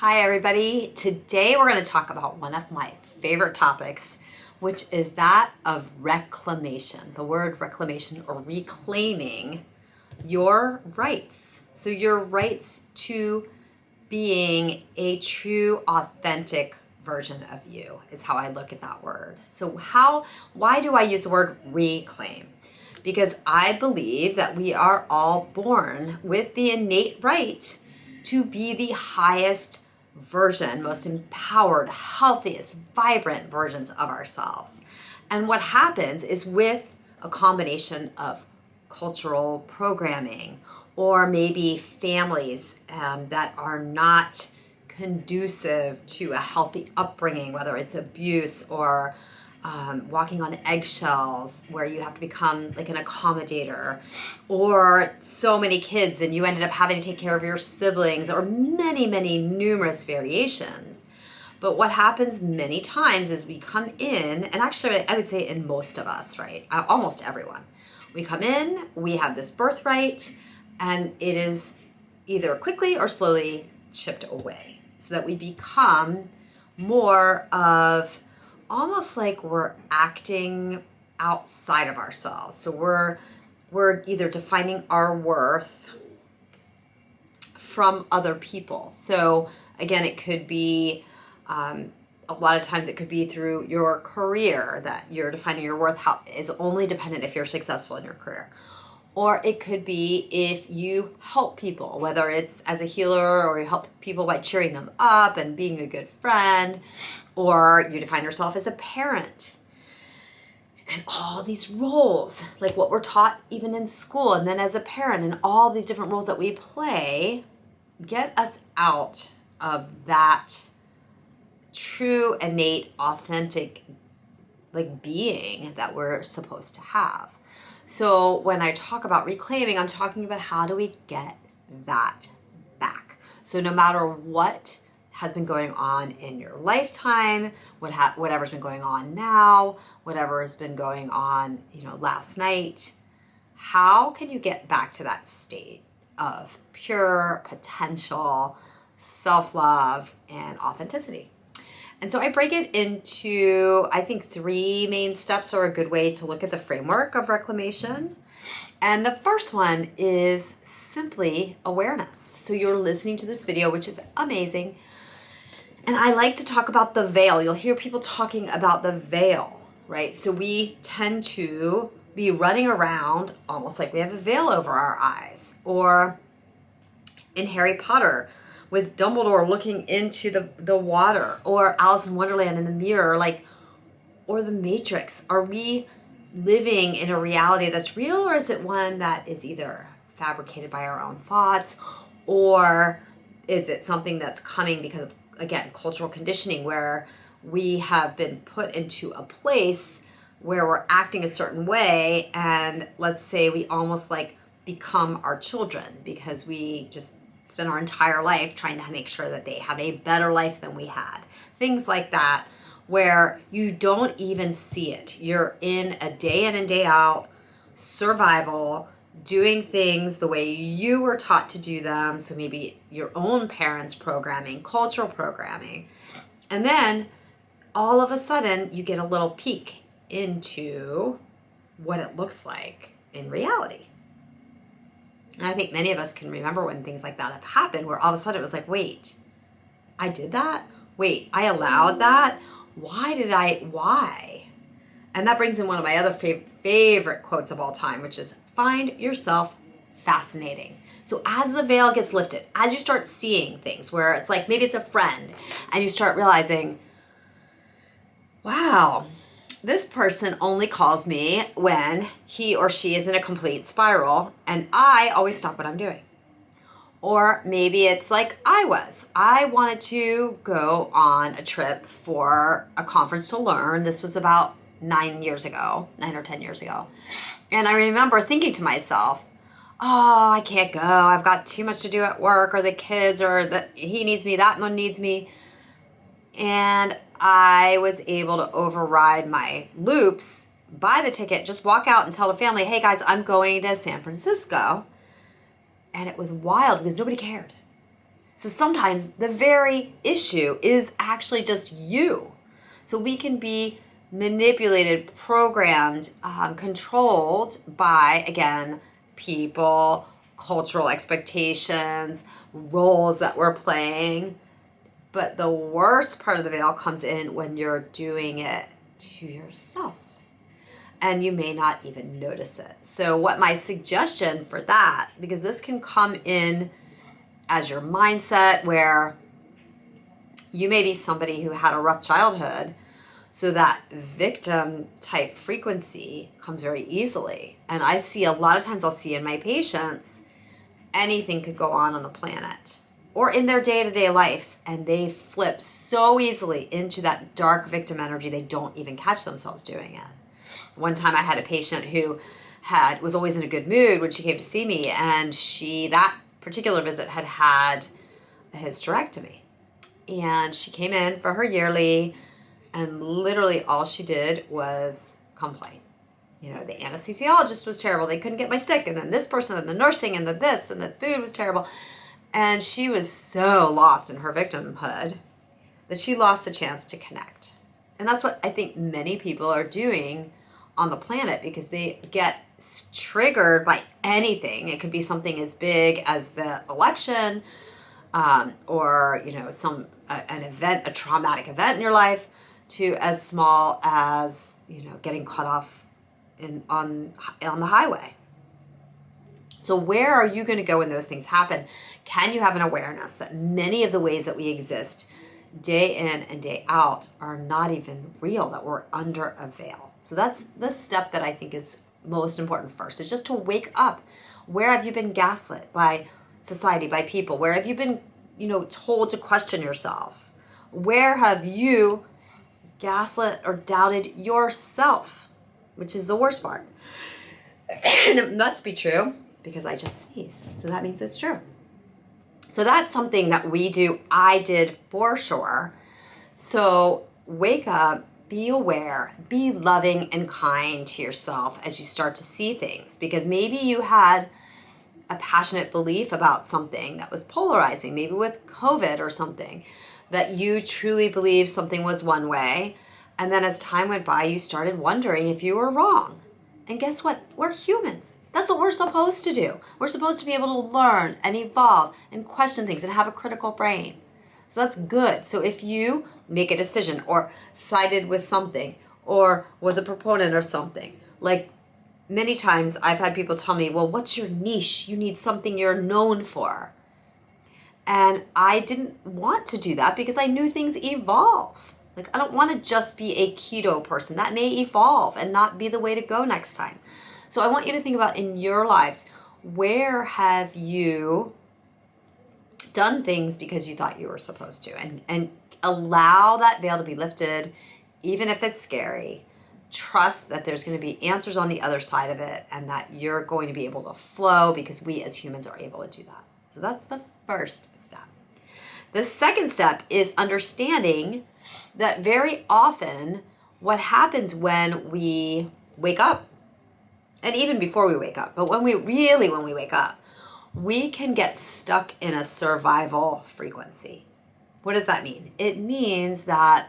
Hi everybody. Today we're going to talk about one of my favorite topics, which is that of reclamation. The word reclamation, or reclaiming your rights. So your rights to being a true, authentic version of you is how I look at that word. So why do I use the word reclaim? Because I believe that we are all born with the innate right to be the highest version, most empowered, healthiest, vibrant versions of ourselves. And what happens is, with a combination of cultural programming or maybe families that are not conducive to a healthy upbringing, whether it's abuse or walking on eggshells where you have to become like an accommodator, or so many kids and you ended up having to take care of your siblings, or many numerous variations. But what happens many times is we come in, and actually I would say in most of us, right? Almost everyone. We come in, we have this birthright, and it is either quickly or slowly chipped away so that we become more of almost like we're acting outside of ourselves. So we're either defining our worth from other people. So again, it could be a lot of times it could be through your career that you're defining your worth is only dependent if you're successful in your career. Or it could be if you help people, whether it's as a healer or you help people by cheering them up and being a good friend, or you define yourself as a parent. And all these roles, like what we're taught even in school and then as a parent, and all these different roles that we play, get us out of that true, innate, authentic being that we're supposed to have. So when I talk about reclaiming, I'm talking about how do we get that back. So no matter what has been going on in your lifetime, whatever's been going on now, whatever has been going on, last night, how can you get back to that state of pure potential, self-love, and authenticity? And so I break it into, I think, 3 main steps are a good way to look at the framework of reclamation. And the first one is simply awareness. So you're listening to this video, which is amazing. And I like to talk about the veil. You'll hear people talking about the veil, right? So we tend to be running around almost like we have a veil over our eyes. Or in Harry Potter, with Dumbledore looking into the water, or Alice in Wonderland in the mirror, or the Matrix. Are we living in a reality that's real, or is it one that is either fabricated by our own thoughts, or is it something that's coming because of, again, cultural conditioning, where we have been put into a place where we're acting a certain way, and let's say we almost become our children because we just spend our entire life trying to make sure that they have a better life than we had. Things like that, where you don't even see it. You're in a day in and day out survival, doing things the way you were taught to do them. So maybe your own parents' programming, cultural programming. And then all of a sudden you get a little peek into what it looks like in reality. And I think many of us can remember when things like that have happened, where all of a sudden it was like, wait, I did that? Wait, I allowed that? Why? And that brings in one of my other favorite quotes of all time, which is, find yourself fascinating. So as the veil gets lifted, as you start seeing things where it's like, maybe it's a friend, and you start realizing, wow, this person only calls me when he or she is in a complete spiral, and I always stop what I'm doing. Or maybe it's like I wanted to go on a trip for a conference to learn. This was about 9 or 10 years ago. And I remember thinking to myself, oh, I can't go. I've got too much to do at work, or the kids, or he needs me, that one needs me. And I was able to override my loops, buy the ticket, just walk out and tell the family, hey guys, I'm going to San Francisco. And it was wild because nobody cared. So sometimes the very issue is actually just you. So we can be manipulated, programmed, controlled by, again, people, cultural expectations, roles that we're playing. But the worst part of the veil comes in when you're doing it to yourself. And you may not even notice it. So what my suggestion for that, because this can come in as your mindset where you may be somebody who had a rough childhood, so that victim type frequency comes very easily. And I see a lot of times I'll see in my patients, anything could go on the planet or in their day-to-day life, and they flip so easily into that dark victim energy they don't even catch themselves doing it. One time I had a patient who was always in a good mood when she came to see me, and that particular visit had a hysterectomy. And she came in for her yearly, and literally all she did was complain. The anesthesiologist was terrible. They couldn't get my stick, and then this person, and the nursing, and the this, and the food was terrible. And she was so lost in her victimhood that she lost the chance to connect. And that's what I think many people are doing on the planet, because they get triggered by anything. It could be something as big as the election, or an event, a traumatic event in your life, to as small as getting cut off on the highway. So where are you going to go when those things happen? Can you have an awareness that many of the ways that we exist day in and day out are not even real, that we're under a veil? So that's the step that I think is most important first. It's just to wake up. Where have you been gaslit by society, by people? Where have you been, told to question yourself? Where have you gaslit or doubted yourself, which is the worst part? And it must be true because I just sneezed. So that means it's true. So that's something that we do. I did for sure. So wake up, be aware, be loving and kind to yourself as you start to see things, because maybe you had a passionate belief about something that was polarizing, maybe with COVID or something, that you truly believed something was one way. And then as time went by, you started wondering if you were wrong. And guess what? We're humans. That's what we're supposed to do. We're supposed to be able to learn and evolve and question things and have a critical brain. So that's good. So if you make a decision or sided with something or was a proponent of something, like many times I've had people tell me, well, what's your niche? You need something you're known for. And I didn't want to do that because I knew things evolve. Like, I don't want to just be a keto person. That may evolve and not be the way to go next time. So I want you to think about in your lives, where have you done things because you thought you were supposed to? And allow that veil to be lifted, even if it's scary. Trust that there's going to be answers on the other side of it, and that you're going to be able to flow, because we as humans are able to do that. So that's the first step. The second step is understanding that very often what happens when we wake up, and even before we wake up, but when we wake up, we can get stuck in a survival frequency. What does that mean? It means that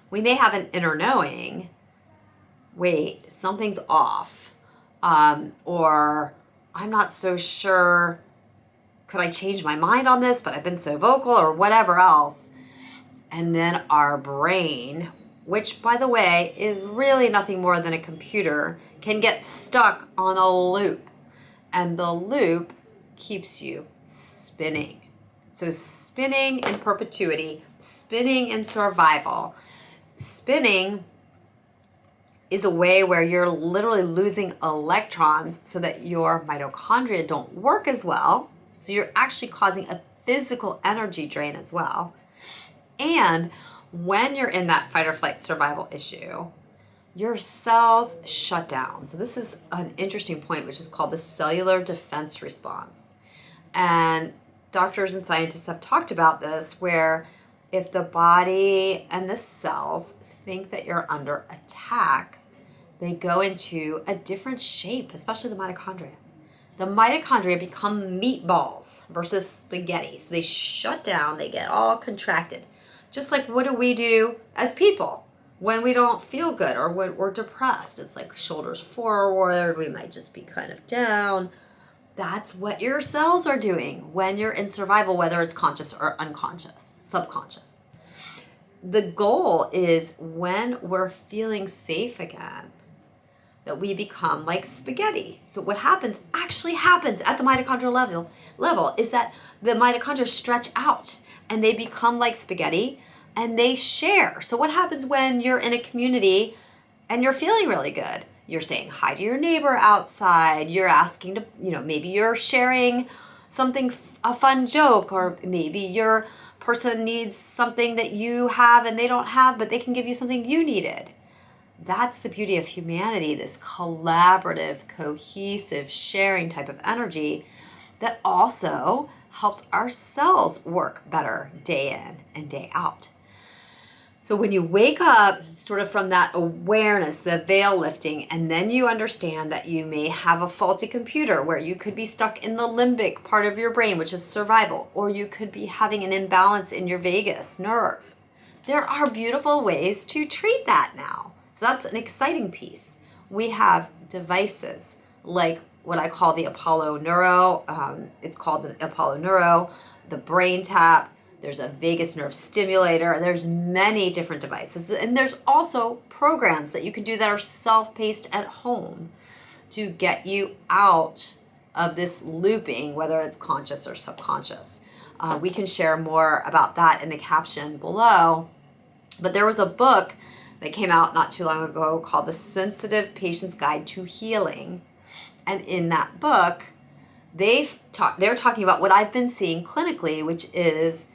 we may have an inner knowing, wait, something's off, or I'm not so sure, could I change my mind on this, but I've been so vocal, or whatever else. And then our brain, which by the way is really nothing more than a computer, can get stuck on a loop. And the loop keeps you spinning. So spinning in perpetuity, spinning in survival. Spinning is a way where you're literally losing electrons so that your mitochondria don't work as well. So you're actually causing a physical energy drain as well. And when you're in that fight or flight survival issue, your cells shut down. So this is an interesting point, which is called the cellular defense response. And doctors and scientists have talked about this, where if the body and the cells think that you're under attack, they go into a different shape, especially the mitochondria. the mitochondria become meatballs versus spaghetti. So they shut down, they get all contracted. Just like what do we do as people when we don't feel good or when we're depressed? It's like shoulders forward, we might just be kind of down. That's what your cells are doing when you're in survival, whether it's conscious or unconscious, subconscious. The goal is when we're feeling safe again, that we become like spaghetti. So what actually happens at the mitochondrial level is that the mitochondria stretch out and they become like spaghetti and they share. So what happens when you're in a community and you're feeling really good? You're saying hi to your neighbor outside. You're asking to, maybe you're sharing something, a fun joke, or maybe your person needs something that you have and they don't have, but they can give you something you needed. That's the beauty of humanity, this collaborative, cohesive, sharing type of energy that also helps our cells work better day in and day out. So when you wake up sort of from that awareness, the veil lifting, and then you understand that you may have a faulty computer where you could be stuck in the limbic part of your brain, which is survival, or you could be having an imbalance in your vagus nerve. There are beautiful ways to treat that now. So that's an exciting piece. We have devices like what I call the Apollo Neuro. It's called the Apollo Neuro, the Brain Tap. There's a vagus nerve stimulator. There's many different devices. And there's also programs that you can do that are self-paced at home to get you out of this looping, whether it's conscious or subconscious. We can share more about that in the caption below. But there was a book that came out not too long ago called The Sensitive Patient's Guide to Healing. And in that book, they're talking about what I've been seeing clinically, which is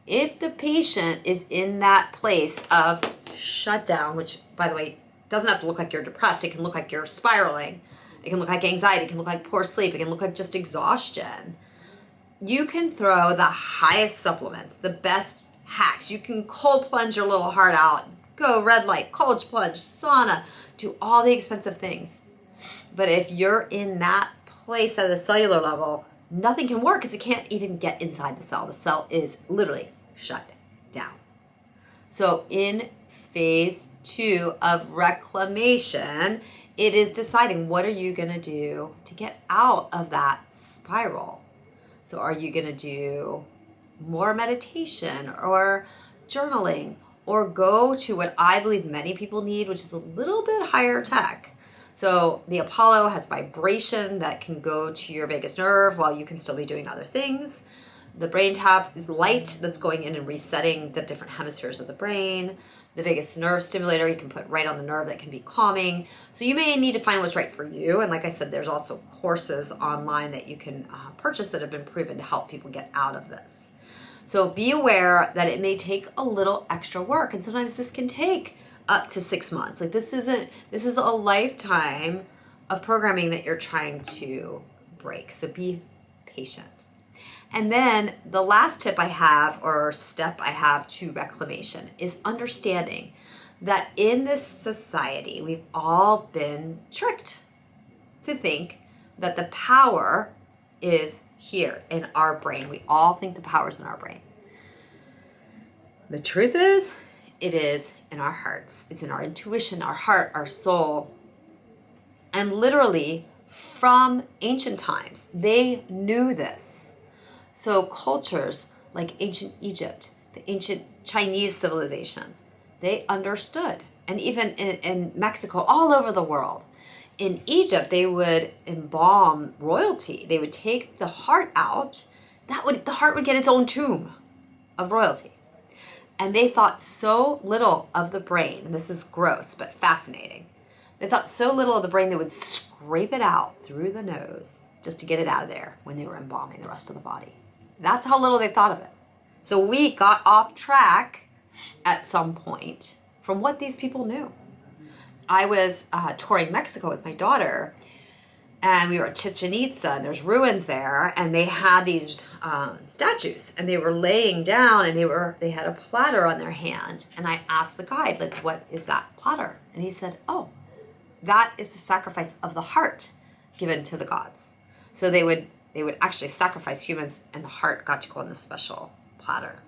if the patient is in that place of shutdown, which, by the way, doesn't have to look like you're depressed. It can look like you're spiraling. It can look like anxiety. It can look like poor sleep. It can look like just exhaustion. You can throw the highest supplements, the best hacks. You can cold plunge your little heart out, go red light, cold plunge, sauna, do all the expensive things. But if you're in that place at the cellular level, nothing can work because it can't even get inside the cell. The cell is literally shut down. So in phase 2 of reclamation, it is deciding what are you going to do to get out of that spiral. So are you going to do more meditation or journaling, or go to what I believe many people need, which is a little bit higher tech. So the Apollo has vibration that can go to your vagus nerve while you can still be doing other things. The Brain Tap is light that's going in and resetting the different hemispheres of the brain. The vagus nerve stimulator you can put right on the nerve that can be calming. So you may need to find what's right for you. And like I said, there's also courses online that you can purchase that have been proven to help people get out of this. So be aware that it may take a little extra work, and sometimes this can take up to 6 months. Like this is a lifetime of programming that you're trying to break. So be patient. And then the last tip I have, or step I have to reclamation, is understanding that in this society, we've all been tricked to think that the power is here in our brain. We all think the power's in our brain. The truth is, it is in our hearts. It's in our intuition, our heart, our soul. And literally, from ancient times, they knew this. So cultures like ancient Egypt, the ancient Chinese civilizations, they understood. And even in Mexico, all over the world. In Egypt, they would embalm royalty. They would take the heart out. The heart would get its own tomb of royalty. And they thought so little of the brain, and this is gross but fascinating. They thought so little of the brain they would scrape it out through the nose just to get it out of there when they were embalming the rest of the body. That's how little they thought of it. So we got off track at some point from what these people knew. I was touring Mexico with my daughter, and we were at Chichen Itza, and there's ruins there, and they had these statues, and they were laying down, and they had a platter on their hand. And I asked the guide, like, what is that platter? And he said, oh, that is the sacrifice of the heart given to the gods. So they would actually sacrifice humans, and the heart got to go on this special platter.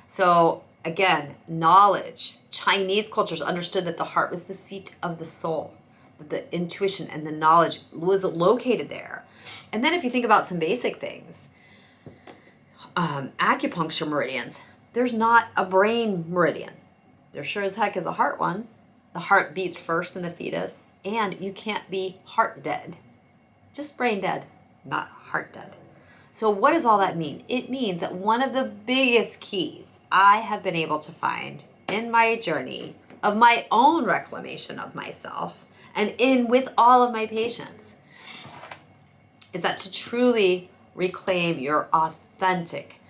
So again, knowledge. Chinese cultures understood that the heart was the seat of the soul, that the intuition and the knowledge was located there. And then if you think about some basic things, acupuncture meridians, there's not a brain meridian. There sure as heck is a heart one. The heart beats first in the fetus, and you can't be heart dead. Just brain dead, not heart dead. So what does all that mean? It means that one of the biggest keys I have been able to find in my journey of my own reclamation of myself and with all of my patients is that to truly reclaim your authentic,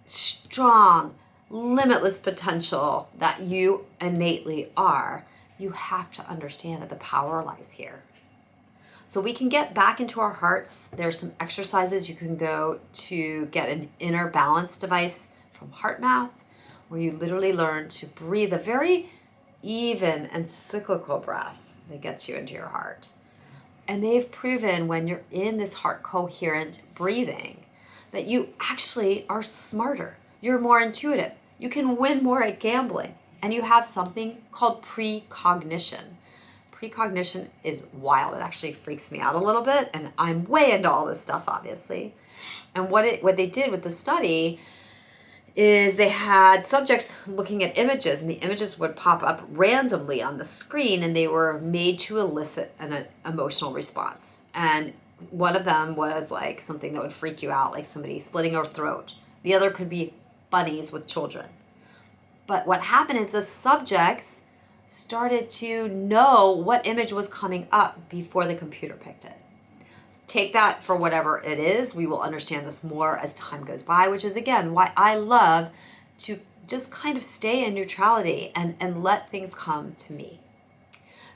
strong, limitless potential that you innately are, you have to understand that the power lies here. So we can get back into our hearts. There's some exercises you can go to get an inner balance device from HeartMath, where you literally learn to breathe a very even and cyclical breath that gets you into your heart. And they've proven when you're in this heart coherent breathing that you actually are smarter. You're more intuitive. You can win more at gambling. And you have something called precognition. Precognition is wild. It actually freaks me out a little bit, and I'm way into all this stuff, obviously. And what they did with the study is they had subjects looking at images, and the images would pop up randomly on the screen, and they were made to elicit an emotional response. And one of them was like something that would freak you out, like somebody slitting their throat. The other could be bunnies with children. But what happened is the subjects started to know what image was coming up before the computer picked it. Take that for whatever it is. We will understand this more as time goes by, which is, again, why I love to just kind of stay in neutrality and let things come to me.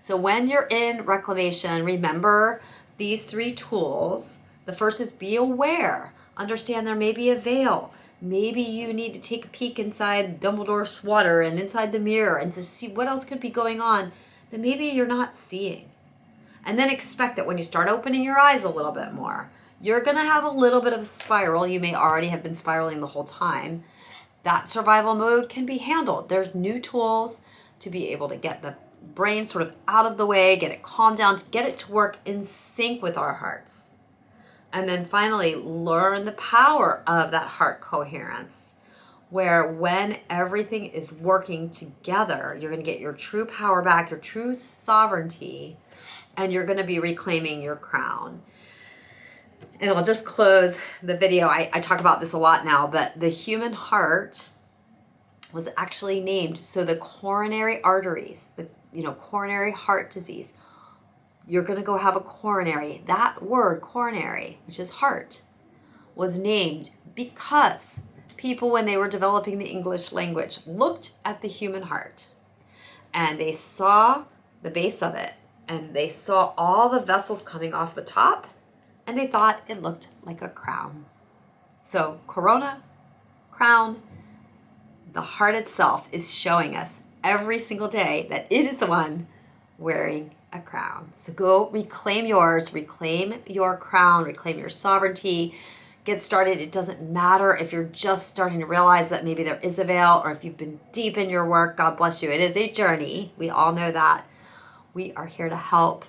So when you're in reclamation, remember these 3 tools. The first is be aware. Understand there may be a veil. Maybe you need to take a peek inside Dumbledore's water and inside the mirror and to see what else could be going on that maybe you're not seeing. And then expect that when you start opening your eyes a little bit more, you're going to have a little bit of a spiral. You may already have been spiraling the whole time. That survival mode can be handled. There's new tools to be able to get the brain sort of out of the way, get it calmed down, to get it to work in sync with our hearts. And then finally, learn the power of that heart coherence, where when everything is working together, you're going to get your true power back, your true sovereignty, and you're going to be reclaiming your crown. And I'll just close the video. I talk about this a lot now, but the human heart was actually named. So the coronary arteries, the coronary heart disease, you're going to go have a coronary. That word, coronary, which is heart, was named because people, when they were developing the English language, looked at the human heart and they saw the base of it and they saw all the vessels coming off the top and they thought it looked like a crown. So corona, crown, the heart itself is showing us every single day that it is the one wearing a crown. So go reclaim yours, reclaim your crown, reclaim your sovereignty, get started. It doesn't matter if you're just starting to realize that maybe there is a veil, or if you've been deep in your work. God bless you. It is a journey. We all know that. We are here to help,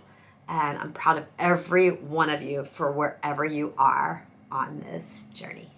and I'm proud of every one of you for wherever you are on this journey.